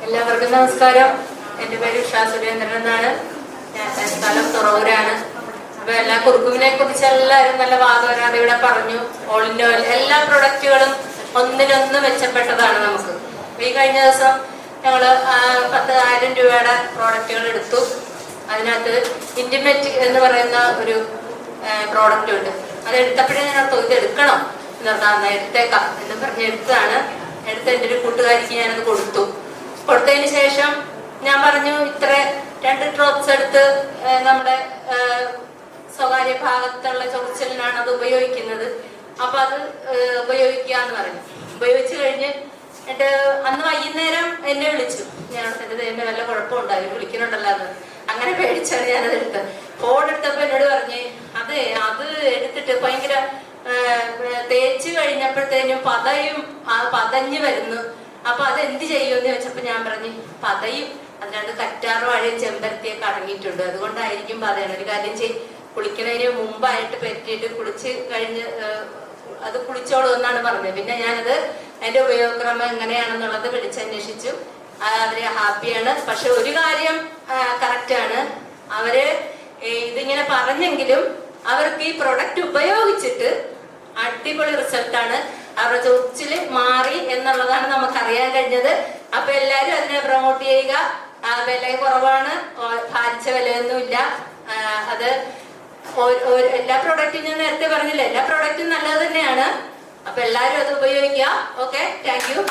എല്ലാവർക്കും നമസ്കാരം. എൻ്റെ പേര് ഉഷാ സുരേന്ദ്രൻ എന്നാണ്. ഞാൻ സ്ഥലം തുറവൂരാണ്. അപ്പൊ എല്ലാ കുറുക്കുവിനെ കുറിച്ച് എല്ലാവരും നല്ല വാദവരാതെ പറഞ്ഞു. ഓൾ ഇന്ത്യ ഓയിൽ എല്ലാ പ്രൊഡക്റ്റുകളും ഒന്നിനൊന്ന് മെച്ചപ്പെട്ടതാണ് നമുക്ക്. ഈ കഴിഞ്ഞ ദിവസം ഞങ്ങള് 10,000 രൂപയുടെ പ്രോഡക്റ്റുകൾ എടുത്തു. അതിനകത്ത് ഇന്റിമേറ്റ് എന്ന് പറയുന്ന ഒരു പ്രോഡക്റ്റ് ഉണ്ട്. അത് എടുത്തപ്പോഴേ ഞാൻ ഇത് എടുക്കണം എന്ന് പറഞ്ഞാൽ എടുത്തേക്കാം എന്ന് പറഞ്ഞ് എടുത്തതാണ്. എടുത്ത് എൻ്റെ ഒരു കൂട്ടുകാരിക്ക് ഞാനത് കൊടുത്തതിന് ശേഷം ഞാൻ പറഞ്ഞു, ഇത്ര 2 ഡ്രോപ്സ് എടുത്ത് നമ്മുടെ സ്വകാര്യ ഭാഗത്തുള്ള ചൊറിച്ചിലിനാണ് അത് ഉപയോഗിക്കുന്നത്. അപ്പൊ അത് ഉപയോഗിക്കാന്ന് പറഞ്ഞു. ഉപയോഗിച്ചു കഴിഞ്ഞ് എന്നിട്ട് അന്ന് വൈകുന്നേരം എന്നെ വിളിച്ചു. ഞാൻ എൻ്റെ ദൈവം വല്ല കുഴപ്പമുണ്ടായി വിളിക്കുന്നുണ്ടല്ലോ എന്ന്. അങ്ങനെ പേടിച്ചാണ് ഞാനത് എടുത്തത്. ഫോൺ എടുത്തപ്പോ എന്നോട് പറഞ്ഞ്, അതെ അത് എടുത്തിട്ട് ഭയങ്കര തേച്ച് കഴിഞ്ഞപ്പോഴത്തേനും പതഞ്ഞു വരുന്നു. അപ്പൊ അത് എന്ത് ചെയ്യുമെന്ന് ചോദിച്ചപ്പോ ഞാൻ പറഞ്ഞു, പതയും അതിനകത്ത് കറ്റാർ വാഴയും ചെമ്പരത്തിയൊക്കെ അടങ്ങിയിട്ടുണ്ട്, അതുകൊണ്ടായിരിക്കും പതയാണ്. ഒരു കാര്യം കുളിക്കുന്നതിന് മുമ്പായിട്ട് പറ്റിയിട്ട് കുളിച്ച് കഴിഞ്ഞ് അത് കുളിച്ചോളൂ എന്നാണ് പറഞ്ഞത്. പിന്നെ ഞാനത് അതിന്റെ ഉപയോഗക്രമം എങ്ങനെയാണെന്നുള്ളത് വിളിച്ചന്വേഷിച്ചു. അവര് ഹാപ്പിയാണ്. പക്ഷെ ഒരു കാര്യം കറക്റ്റാണ്, അവര് ഇതിങ്ങനെ പറഞ്ഞെങ്കിലും അവർക്ക് ഈ പ്രൊഡക്റ്റ് ഉപയോഗിച്ചിട്ട് അടിപൊളി റിസൾട്ടാണ്. അവരുടെ ചൊറിച്ചില് മാറി എന്നുള്ളതാണ് നമുക്കറിയാൻ കഴിഞ്ഞത്. അപ്പൊ എല്ലാരും അതിനെ പ്രൊമോട്ട് ചെയ്യുക. വില കുറവാണ്, ഭാരിച്ച വിലയൊന്നുമില്ല. അത് എല്ലാ പ്രോഡക്റ്റും ഞാൻ നേരത്തെ പറഞ്ഞില്ല, എല്ലാ പ്രോഡക്റ്റും നല്ലത് തന്നെയാണ്. അപ്പൊ എല്ലാരും അത് ഉപയോഗിക്കുക. Okay, thank you.